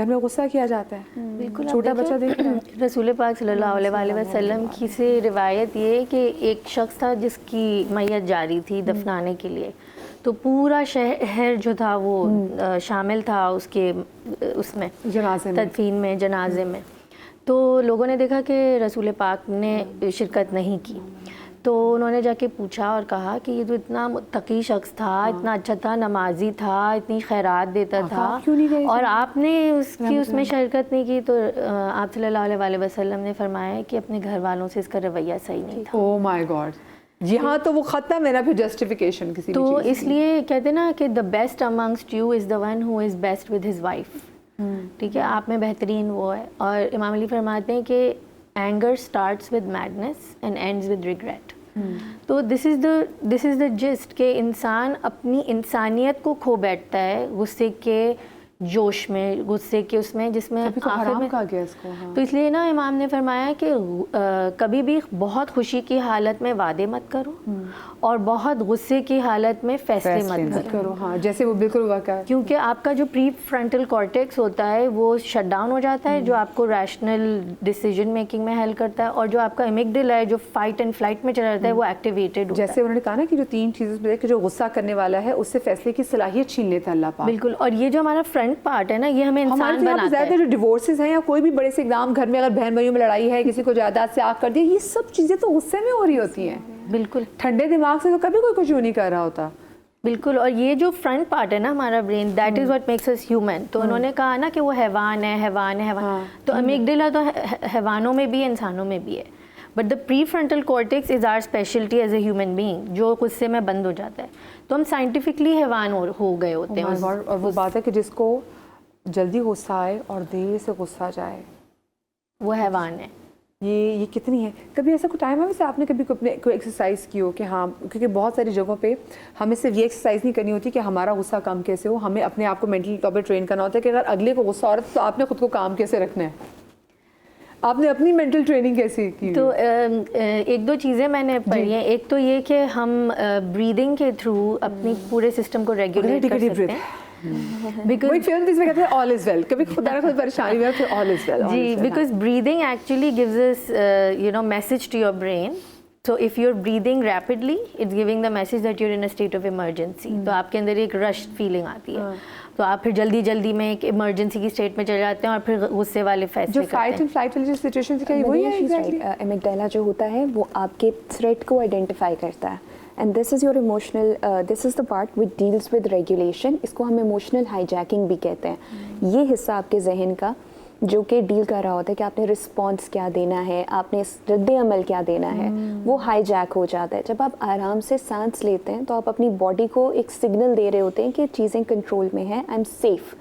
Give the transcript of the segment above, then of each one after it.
گھر میں غصہ کیا جاتا ہے. بالکل چھوٹا بچہ دیکھ رہا ہے. رسول پاک صلی اللہ علیہ وسلم کی سے روایت یہ ہے کہ ایک شخص تھا جس کی میت جاری تھی دفنانے کے لیے, تو پورا شہر جو تھا وہ شامل تھا اس کے اس میں تدفین میں, جنازے میں. تو لوگوں نے دیکھا کہ رسول پاک نے شرکت نہیں کی, تو انہوں نے جا کے پوچھا اور کہا کہ یہ تو اتنا متقی شخص تھا, اتنا اچھا تھا, نمازی تھا, اتنی خیرات دیتا تھا, اور آپ نے اس میں شرکت نہیں کی. تو آپ صلی اللہ علیہ وسلم نے فرمایا کہ اپنے گھر والوں سے اس کا رویہ صحیح نہیں تھا. او مائی گاڈ, جی ہاں, تو وہ ختم ہے نا پھر جسٹیفیکیشن کسی بھی چیز. تو اس لیے کہتے ہیں نا کہ the best amongst you is the one who is best with his wife. ٹھیک ہے, آپ میں بہترین وہ ہے. اور امام علی فرماتے ہیں کہ anger starts with madness and ends with regret. تو دس از دا جسٹ کہ انسان اپنی انسانیت کو کھو بیٹھتا ہے غصے کے جوش میں, غصے کے اس میں, جس میں آخر میں. تو اس لیے نا امام نے فرمایا کہ کبھی بھی بہت خوشی کی حالت میں وعدے مت کرو اور بہت غصے کی حالت میں فیصلے مت کرو. ہاں, جیسے وہ بالکل واقع ہے, کیونکہ آپ کا جو پری فرنٹل کارٹیکس ہوتا ہے وہ شٹ ڈاؤن ہو جاتا ہے, جو آپ کو ریشنل ڈیسیجن میکنگ میں ہیلپ کرتا ہے, اور جو آپ کا امیگڈیلا ہے جو فائٹ اینڈ فلائٹ میں چلا جاتا ہے وہ ایکٹیویٹڈ ہوتا ہے. جیسے انہوں نے کہا نا کہ جو 3 چیزیں کہ جو غصہ کرنے والا ہے اس سے فیصلے کی صلاحیت چھین لیتا ہے اللہ پاک. بالکل, اور یہ جو ہمارا فرنٹ پارٹ ہے نا یہ ہمیں انسان بناتا ہے. جو ڈیورسز ہیں یا کوئی بھی بڑے سے اقدام گھر میں, اگر بہن بھائیوں میں لڑائی ہے, کسی کو جائیداد سے آگ کر دیا, یہ سب چیزیں تو غصے میں ہو رہی ہوتی ہیں. بالکل, ٹھنڈے دماغ سے تو کبھی کوئی کچھ نہیں کر رہا ہوتا. بالکل, اور یہ جو فرنٹ پارٹ ہے نا ہمارا brain, that is what makes us human. تو انہوں نے کہا نا کہ وہ حیوان ہے, حیوان ہے, حیوان. تو امیگڈیلا تو حیوانوں میں بھی ہے, انسانوں میں بھی ہے, but the prefrontal cortex is our speciality as a human being, جو غصے میں بند ہو جاتا ہے. تو ہم سائنٹیفکلی حیوان ہو گئے ہوتے ہیں. اور وہ بات ہے کہ جس کو جلدی غصہ آئے اور دیر سے غصہ جائے وہ حیوان ہے. یہ کتنی ہے. کبھی ایسا کوئی ٹائم ہے ویسے آپ نے کبھی کوئی ایکسرسائز کی ہو کہ ہاں, کیونکہ بہت ساری جگہوں پہ ہمیں صرف یہ ایکسرسائز نہیں کرنی ہوتی کہ ہمارا غصہ کم کیسے ہو, ہمیں اپنے آپ کو مینٹلی طور پہ ٹرین کرنا ہوتا ہے کہ اگر اگلے کو غصہ آ رہا ہے تو آپ نے خود کو کام کیسے رکھنا ہے. آپ نے اپنی مینٹل ٹریننگ کیسی کی؟ تو 1-2 چیزیں میں نے پڑھی ہیں. ایک تو یہ کہ ہم بریدنگ کے تھرو اپنی پورے سسٹم کو ریگولیٹ کر سکتے ہیں. جی, because breathing actually gives us message to your brain. So if you're breathing rapidly, it's giving the message that you're in a state of emergency. تو آپ کے اندر ایک رش فیلنگ آتی ہے, تو آپ پھر جلدی جلدی میں ایک ایمرجنسی کی اسٹیٹ میں چلے جاتے ہیں اور پھر غصے والے فیصلے کرتے ہیں. جو فائٹ اینڈ فلائٹ والی سچویشن ہے وہی ہے. امیگڈیلا جو ہوتا ہے وہ آپ کے تھریٹ کو آئیڈینٹیفائی کرتا ہے. And this is your emotional, this is the part which deals with regulation. اس کو ہم ایموشنل ہائی جیکنگ بھی کہتے ہیں. یہ حصہ آپ کے ذہن کا جو کہ ڈیل کر رہا ہوتا ہے کہ آپ نے رسپانس کیا دینا ہے, آپ نے رد عمل کیا دینا ہے, وہ ہائی جیک ہو جاتا ہے. جب آپ آرام سے سانس لیتے ہیں تو آپ اپنی باڈی کو ایک سگنل دے رہے ہوتے ہیں کہ چیزیں کنٹرول میں ہیں, آئی ایم سیف.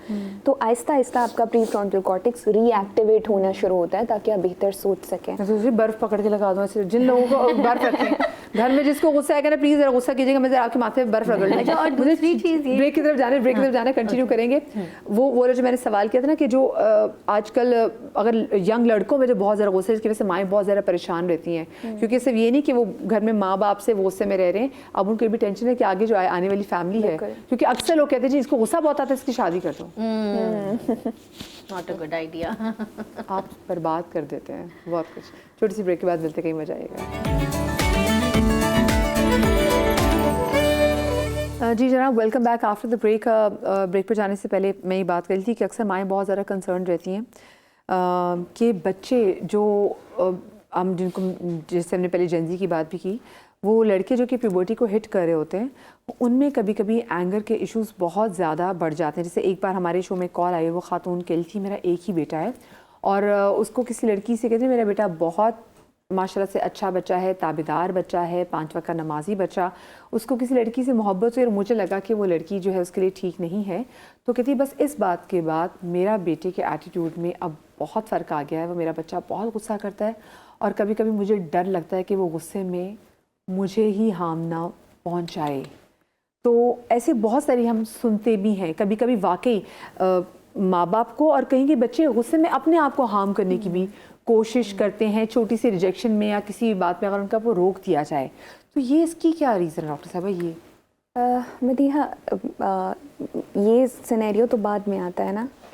تو آہستہ آہستہ آپ کا پری فرونٹل کارٹیکس ری ایکٹیویٹ ہونا شروع ہوتا ہے تاکہ آپ بہتر سوچ سکیں. برف پکڑ کے لگا دوں, جن لوگوں کو برف رکھیں گھر میں, جس کو غصہ ہے کہ پلیز ذرا غصہ کیجیے گا, میں ذرا آپ کے ماتھے پہ برف رگڑ لوں. اور دوسری چیز یہ بریک کی طرف جانا کنٹینیو کریں گے. وہ جو میں نے سوال کیا تھا نا کہ جو آج کل اگر ینگ لڑکوں میں جو بہت زیادہ غصے, جس کی وجہ سے مائیں بہت زیادہ پریشان رہتی ہیں, کیونکہ صرف یہ نہیں کہ وہ گھر میں ماں باپ سے وہ غصے میں رہ رہے ہیں, اب ان کو بھی ٹینشن ہے کہ آگے جو آنے والی فیملی ہے, کیونکہ اکثر لوگ کہتے ہیں جی اس کو غصہ بہت آتا ہے, اس کی شادی کر دو. Not a good idea. آپ برباد کر دیتے ہیں بہت کچھ. چھوٹی سی بریک کے بعد ملتے, کہیں مزہ آئے گا. جی جناب, welcome back after the break. Break پر جانے سے پہلے میں یہ بات کر رہی تھی کہ اکثر مائیں بہت زیادہ کنسرن رہتی ہیں کہ بچے جو ہم جن کو, جیسے ہم نے پہلے جنزی کی بات بھی کی, وہ لڑکے جو کہ پیوبرٹی کو ہٹ کر رہے ہوتے ہیں, ان میں کبھی کبھی اینگر کے ایشوز بہت زیادہ بڑھ جاتے ہیں. جیسے ایک بار ہمارے شو میں کال آئی, وہ خاتون کہی تھی میرا ایک ہی بیٹا ہے, اور اس کو کسی لڑکی سے کہتے ہیں میرا بیٹا بہت ماشاء اللہ سے اچھا بچہ ہے, تابعدار بچہ ہے, 5 وقت کا نمازی بچہ. اس کو کسی لڑکی سے محبت ہوئی اور مجھے لگا کہ وہ لڑکی جو ہے اس کے لیے ٹھیک نہیں ہے, تو کہتی بس اس بات کے بعد میرا بیٹے کے ایٹیٹیوڈ میں اب بہت فرق آ گیا ہے. وہ میرا بچہ بہت غصہ کرتا ہے, اور کبھی کبھی مجھے ڈر لگتا ہے کہ وہ غصے میں مجھے ہی ہارم نہ پہنچائے. تو ایسے بہت ساری ہم سنتے بھی ہیں. کبھی کبھی واقعی ماں باپ کو اور کہیں کہ بچے غصے میں اپنے آپ کو ہارم کرنے کی بھی کوشش کرتے ہیں, چھوٹی سی ریجیکشن میں یا کسی بات میں اگر ان کا وہ روک دیا جائے. تو یہ اس کی کیا ریزن ہے ڈاکٹر صاحبہ؟ یہ مدیحہ, یہ سینیریو تو بعد میں آتا ہے نا,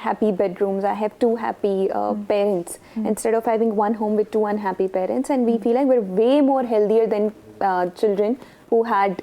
happy bedrooms, I have two happy parents instead of having one home with two unhappy parents, and we feel like we're way more healthier than children who had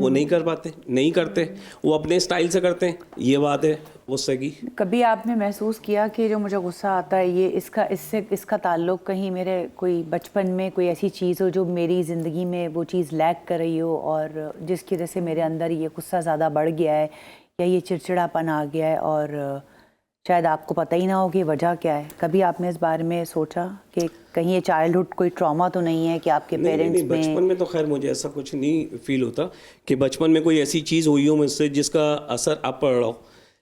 وہ نہیں کر پاتے, نہیں کرتے, وہ اپنے اسٹائل سے کرتے ہیں. یہ بات ہے غصے کی. کبھی آپ نے محسوس کیا کہ جو مجھے غصہ آتا ہے یہ اس کا تعلق کہیں میرے کوئی بچپن میں کوئی ایسی چیز ہو جو میری زندگی میں وہ چیز لیک کر رہی ہو اور جس کی وجہ سے میرے اندر یہ غصہ زیادہ بڑھ گیا ہے یا یہ چڑچڑاپن آ گیا ہے اور شاید آپ کو پتہ ہی نہ ہو کہ وجہ کیا ہے؟ کبھی آپ نے اس بارے میں سوچا کہ کہیں یہ چائلڈہڈ کوئی ٹراما تو نہیں ہے کہ آپ کے پیرنٹس میں؟ بچپن میں تو خیر مجھے ایسا کچھ نہیں فیل ہوتا کہ بچپن میں کوئی ایسی چیز ہوئی ہو مجھ سے جس کا اثر اب پڑ رہا ہو,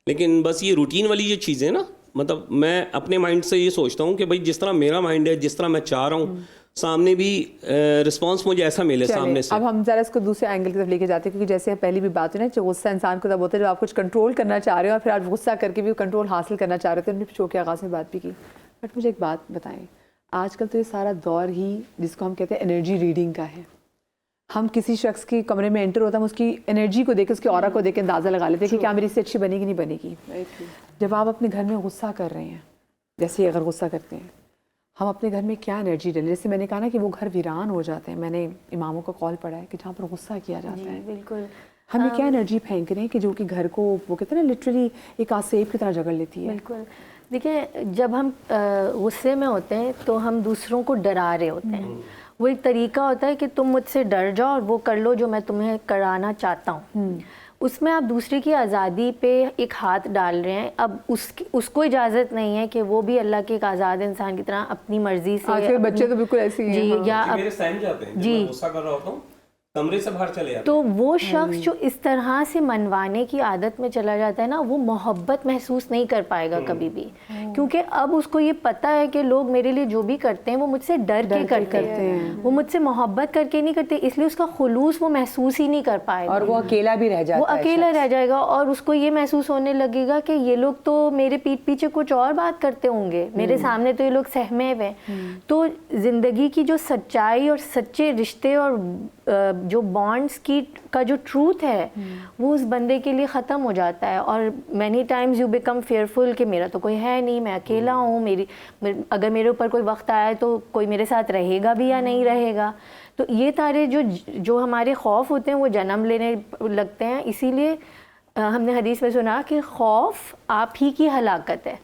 لیکن بس یہ روٹین والی جو چیزیں نا, مطلب میں اپنے مائنڈ سے یہ سوچتا ہوں کہ بھائی جس طرح میرا مائنڈ ہے, جس طرح میں چاہ رہا ہوں, سامنے بھی رسپانس مجھے ایسا ملے سامنے سے. اب ہم ذرا اس کو دوسرے اینگل کی طرف لے کے جاتے ہیں, کیونکہ جیسے پہلی بھی بات ہے نا, غصہ انسان کو تب ہوتا ہے جب آپ کچھ کنٹرول کرنا چاہ رہے ہو اور پھر آپ غصہ کر کے بھی کنٹرول حاصل کرنا چاہ رہے تھے. ہم نے شو کے آغاز میں بات بھی کی, بٹ مجھے ایک بات بتائیں, آج کل تو یہ سارا دور ہی جس کو ہم کہتے ہیں انرجی ریڈنگ کا ہے. ہم کسی شخص کی کمرے میں انٹر ہوتا ہے, ہم اس کی انرجی کو دیکھ کے, اس کی اورا کو دیکھ کے اندازہ لگا لیتے ہیں کہ کیا میری سے اچھی بنے گی نہیں بنے گی. جب آپ اپنے گھر میں غصہ کر رہے ہیں, جیسے اگر غصہ کرتے ہیں, ہم اپنے گھر میں کیا انرجی ڈالیں؟ جیسے میں نے کہا نا کہ وہ گھر ویران ہو جاتے ہیں, میں نے اماموں کا قول پڑھا ہے کہ جہاں پر غصہ کیا جاتا ہے. بالکل. ہم یہ کیا انرجی پھینک رہے ہیں کہ جو کہ گھر کو وہ کہتے ہیں نا لٹرلی ایک آسیب کی طرح جگڑ لیتی ہے. بالکل. دیکھیں, جب ہم غصے میں ہوتے ہیں تو ہم دوسروں کو ڈرا رہے ہوتے ہیں. وہ ایک طریقہ ہوتا ہے کہ تم مجھ سے ڈر جاؤ اور وہ کر لو جو میں تمہیں کرانا چاہتا ہوں. اس میں آپ دوسرے کی آزادی پہ ایک ہاتھ ڈال رہے ہیں. اب اس کو اجازت نہیں ہے کہ وہ بھی اللہ کے ایک آزاد انسان کی طرح اپنی مرضی سے. بچے تو بالکل ایسے ہی ہیں. یا میرے سہم جاتے ہیں جب میں غصہ کر رہا ہوتا ہوں, کمرے سے باہر چلے جاتے ہیں. تو وہ شخص جو اس طرح سے منوانے کی عادت میں چلا جاتا ہے نا, وہ محبت محسوس نہیں کر پائے گا کبھی بھی, کیونکہ اب اس کو یہ پتہ ہے کہ لوگ میرے لیے جو بھی کرتے ہیں وہ مجھ سے ڈر کے کرتے ہیں, وہ مجھ سے محبت کر کے نہیں کرتے, اس لیے اس کا خلوص وہ محسوس ہی نہیں کر پائے گا, اور وہ اکیلا بھی رہ جاتا ہے. وہ اکیلا رہ جائے گا اور اس کو یہ محسوس ہونے لگے گا کہ یہ لوگ تو میرے پیٹھ پیچھے کچھ اور بات کرتے ہوں گے, میرے سامنے تو یہ لوگ سہمے ہوئے. تو زندگی کی جو سچائی اور سچے رشتے اور جو بانڈس کا جو ٹروتھ ہے وہ اس بندے کے لیے ختم ہو جاتا ہے. اور many Times you become fearful کہ میرا تو کوئی ہے نہیں, میں اکیلا ہوں, اگر میرے اوپر کوئی وقت آیا تو کوئی میرے ساتھ رہے گا بھی یا نہیں رہے گا. تو یہ سارے جو ہمارے خوف ہوتے ہیں وہ جنم لینے لگتے ہیں. اسی لیے ہم نے حدیث میں سنا کہ خوف آپ ہی کی ہلاکت ہے,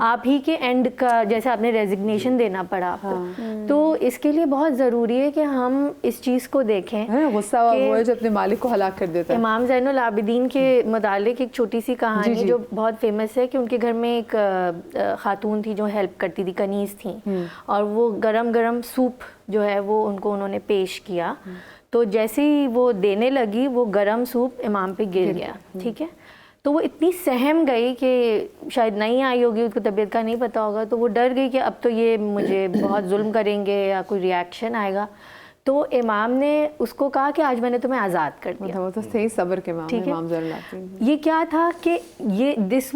آپ ہی کے اینڈ کا, جیسے آپ نے ریزگنیشن دینا پڑا آپ کو. تو اس کے لیے بہت ضروری ہے کہ ہم اس چیز کو دیکھیں. غصہ وہ ہے جو اپنے مالک کو ہلاک کر دیتا ہے. امام زین العابدین کے متعلق ایک چھوٹی سی کہانی جو بہت فیمس ہے کہ ان کے گھر میں ایک خاتون تھی جو ہیلپ کرتی تھی, کنیز تھیں, اور وہ گرم گرم سوپ جو ہے وہ انہوں نے پیش کیا. تو جیسے ہی وہ دینے لگی وہ گرم سوپ امام پہ گر گیا. ٹھیک ہے, تو وہ اتنی سہم گئی کہ شاید نہیں آئی ہوگی, اس کو طبیعت کا نہیں پتہ ہوگا, تو وہ ڈر گئی کہ اب تو یہ مجھے بہت ظلم کریں گے یا کوئی ریاکشن آئے گا. تو امام نے اس کو کہا کہ آج میں نے تمہیں آزاد کر دیا. وہ تو صحیح صبر کے امام ضرور لاتے ہیں. یہ کیا تھا کہ یہ this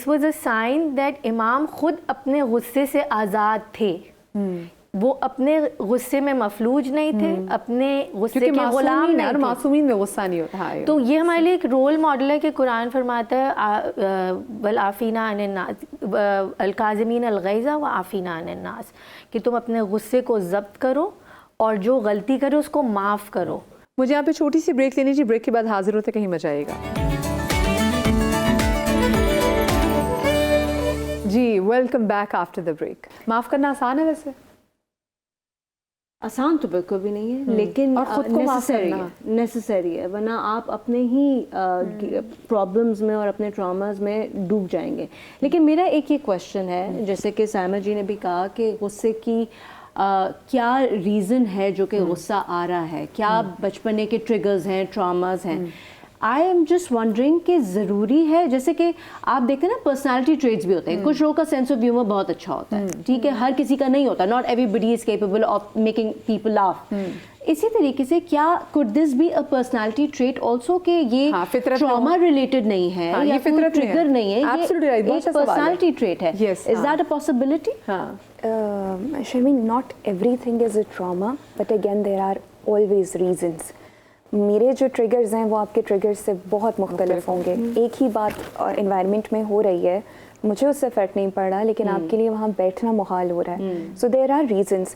was a sign that امام خود اپنے غصے سے آزاد تھے. وہ اپنے غصے میں مفلوج نہیں تھے, اپنے غصے کے غلام نہیں تھے. معصومین میں غصہ نہیں ہوتا ہے. تو یہ ہمارے لیے ایک رول ماڈل ہے کہ قرآن فرماتا ہے والعافین عن الناس الکاظمین الغیظ والعافین عن الناس, کہ تم اپنے غصے کو ضبط کرو اور جو غلطی کرو اس کو معاف کرو. مجھے یہاں پہ چھوٹی سی بریک لینی چاہیے, بریک کے بعد حاضر ہوتے کہیں مزہ آئے گا. جی welcome back after the break. معاف کرنا آسان ہے ویسے؟ آسان تو بالکل بھی نہیں ہے, لیکن نیسیسری ہے, ورنہ آپ اپنے ہی پرابلمز میں اور اپنے ٹراماز میں ڈوب جائیں گے. لیکن میرا ایک یہ کویشچن ہے, جیسے کہ سائمہ جی نے بھی کہا کہ غصے کی کیا ریزن ہے جو کہ غصہ آ رہا ہے, کیا بچپنے کے ٹریگرز ہیں, ٹراماز ہیں. آئی ایم جسٹ ونڈرنگ کہ ضروری ہے, جیسے کہ آپ دیکھیں نا پرسنالٹی ٹریٹس بھی ہوتے ہیں, کچھ لوگوں کا سینس آف ہیومر بہت اچھا ہوتا ہے, ٹھیک ہے, ہر کسی کا نہیں ہوتا, not everybody is capable of making people laugh. اسی طریقے سے کیا could this be a personality trait also کہ یہ trauma related نہیں ہے یا کوئی trigger نہیں ہے, یہ ایک personality trait ہے. Is that a possibility? Sharmeen, not everything is a trauma, but again there are always reasons. میرے جو ٹریگرز ہیں وہ آپ کے ٹریگرز سے بہت مختلف ہوں گے. ایک ہی بات انوائرمنٹ میں ہو رہی ہے, مجھے اس سے فرق نہیں پڑ رہا, لیکن آپ کے لیے وہاں بیٹھنا محال ہو رہا ہے. سو دیر آر ریزنس.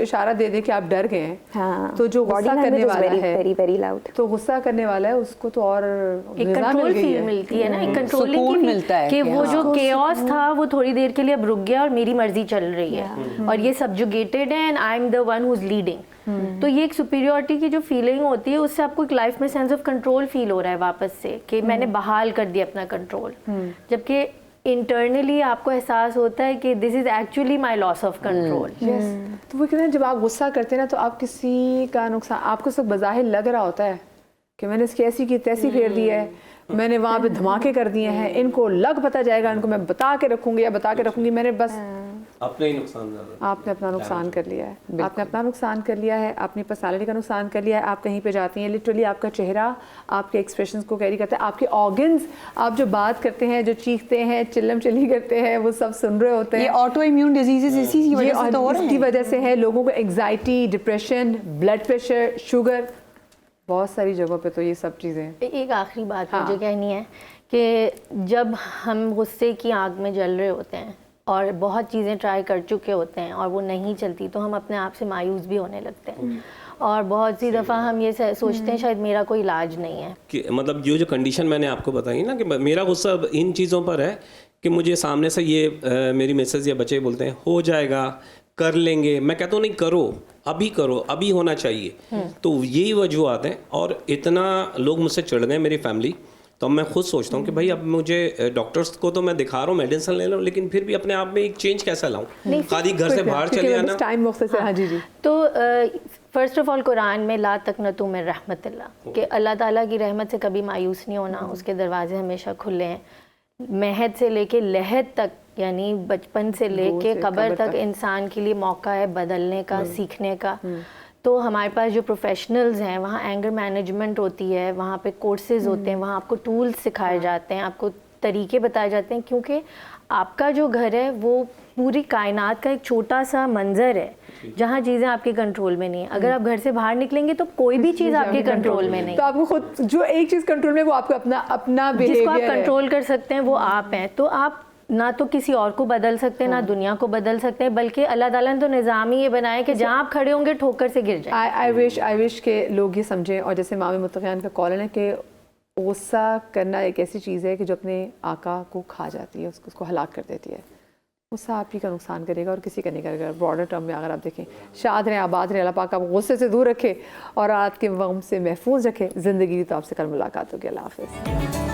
اشارہ دے دے کہ آپ ڈر گئے ہیں, ہاں, تو جو غصہ کرنے والا ہے ویری ویری لاؤڈ, تو غصہ کرنے والا ہے اس کو تو اور ایک کنٹرول فیل ملتی ہے نا, ایک کنٹرولنگ سکون کی ملتا ہے کہ وہ کہ جو کیوس تھا وہ تھوڑی دیر کے لیے اب رک گیا اور میری مرضی چل رہی ہے, اور یہ سبجوگیٹڈ ہے and I am the one who is leading. تو یہ ایک سپیریورٹی کی جو فیلنگ ہوتی ہے اس سے آپ کو ایک لائف میں سینس آف کنٹرول فیل ہو رہا ہے واپس سے کہ میں نے بحال کر دیا اپنا کنٹرول, جبکہ انٹرنلی آپ کو احساس ہوتا ہے کہ this is actually my loss of control. تو وہ کہتے ہیں جب آپ غصہ کرتے ہیں نا تو آپ کسی کا نقصان آپ کو سب بظاہر لگ رہا ہوتا ہے کہ میں نے اس کی ایسی کی تیسی پھیر دی ہے, میں نے وہاں پہ دھماکے کر دیے ہیں, ان کو لگ پتہ جائے گا, ان کو میں بتا کے رکھوں گی یا بتا کے رکھوں گی, میں نے بس اپنے ہی نقصان زیادہ. آپ نے اپنا نقصان کر لیا ہے, آپ نے اپنا نقصان کر لیا ہے, اپنی پرسنالٹی کا نقصان کر لیا ہے. آپ کہیں پہ جاتی ہیں لٹرلی آپ کا چہرہ آپ کے ایکسپریشنز کو کیری کرتا ہے, آپ کے آرگنز, آپ جو بات کرتے ہیں, جو چیختے ہیں, چلم چلی کرتے ہیں, وہ سب سن رہے ہوتے ہیں. یہ آٹو امیون ڈیزیزز اسی کی وجہ سے تو ہو رہے ہیں, اس کی وجہ سے ہے. لوگوں کو anxiety, depression, blood pressure, sugar, بہت ساری جگہوں پہ تو یہ سب چیزیں. ایک آخری بات مجھے کہنی ہے کہ جب ہم غصے کی آگ میں جل رہے ہوتے ہیں اور بہت چیزیں ٹرائی کر چکے ہوتے ہیں اور وہ نہیں چلتی, تو ہم اپنے آپ سے مایوس بھی ہونے لگتے ہیں, اور بہت سی دفعہ ہم یہ سوچتے ہیں شاید میرا کوئی علاج نہیں ہے. کہ مطلب جو کنڈیشن میں نے آپ کو بتائی نا کہ میرا غصہ ان چیزوں پر ہے کہ مجھے سامنے سے یہ میری مسز یا بچے بولتے ہیں ہو جائے گا, کر لیں گے, میں کہتا ہوں نہیں کرو, ابھی ہونا چاہیے. تو یہی وجوہات ہیں, اور اتنا لوگ مجھ سے چڑھ گئے میری فیملی, تو میں خود سوچتا ہوں کہ بھائی اب مجھے ڈاکٹرس کو تو میں دکھا رہا ہوں, میڈیسن لے لوں, لیکن پھر بھی اپنے آپ میں ایک چینج کیسا لاؤں, خالی گھر سے باہر چلے جانا. ٹائم وقت سے. ہاں جی جی. تو فرسٹ آف آل قرآن میں لا تقنطوا من رحمت اللہ, کہ اللہ تعالیٰ کی رحمت سے کبھی مایوس نہیں ہونا, اس کے دروازے ہمیشہ کھلے ہیں. مہد سے لے کے لہد تک, یعنی بچپن سے لے کے قبر تک انسان کے لیے موقع ہے بدلنے کا, سیکھنے کا. تو ہمارے پاس جو پروفیشنلز ہیں وہاں اینگر مینجمنٹ ہوتی ہے, وہاں پہ کورسز ہوتے ہیں, وہاں آپ کو ٹولز سکھائے جاتے ہیں, آپ کو طریقے بتائے جاتے ہیں, کیونکہ آپ کا جو گھر ہے وہ پوری کائنات کا ایک چھوٹا سا منظر ہے جہاں چیزیں آپ کے کنٹرول میں نہیں ہیں. اگر آپ گھر سے باہر نکلیں گے تو کوئی بھی چیز آپ کے کنٹرول میں نہیں. تو آپ کو خود جو ایک چیز کنٹرول میں وہ آپ کو اپنا جس کو آپ کنٹرول کر سکتے ہیں وہ آپ ہیں. تو آپ نہ تو کسی اور کو بدل سکتے ہیں, نہ دنیا کو بدل سکتے ہیں, بلکہ اللہ تعالیٰ نے تو نظام ہی یہ بنایا کہ جہاں آپ کھڑے ہوں گے ٹھوکر سے گر جائیں. آئی وش کہ لوگ یہ سمجھیں, اور جیسے امام متقیان کا قول ہے کہ غصہ کرنا ایک ایسی چیز ہے کہ جو اپنے آقا کو کھا جاتی ہے, اس کو ہلاک کر دیتی ہے. غصہ آپ ہی کا نقصان کرے گا اور کسی کا نہیں کرے گا. براڈر ٹرم میں اگر آپ دیکھیں, شاد رہیں, آباد رہیں, اللہ پاک آپ غصے سے دور رکھے اور رات کے غم سے محفوظ رکھے. زندگی تو آپ سے کل ملاقات ہوگی. اللہ حافظ.